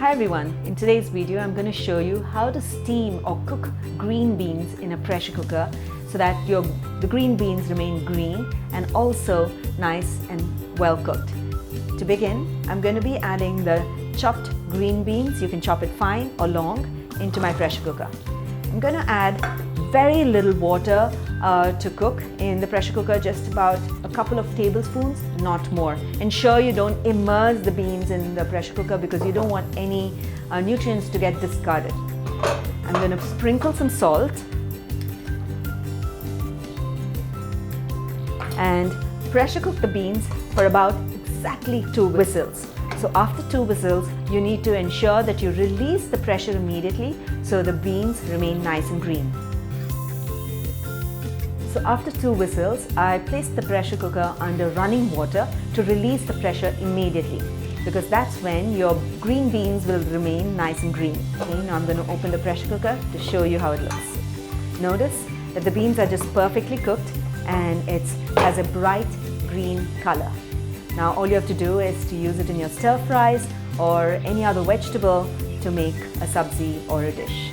Hi everyone, in today's video I'm going to show you how to steam or cook green beans in a pressure cooker so that the green beans remain green and also nice and well cooked. To begin, I'm going to be adding the chopped green beans, you can chop it fine or long, into my pressure cooker. I'm going to add very little water to cook in the pressure cooker, just about a couple of tablespoons, not more. Ensure you don't immerse the beans in the pressure cooker because you don't want any nutrients to get discarded. I'm going to sprinkle some salt and pressure cook the beans for about exactly 2 whistles. So after 2 whistles, you need to ensure that you release the pressure immediately so the beans remain nice and green. So after 2 whistles, I placed the pressure cooker under running water to release the pressure immediately, because that's when your green beans will remain nice and green. Okay, now I'm going to open the pressure cooker to show you how it looks. Notice that the beans are just perfectly cooked and it has a bright green color. Now all you have to do is to use it in your stir fries or any other vegetable to make a sabzi or a dish.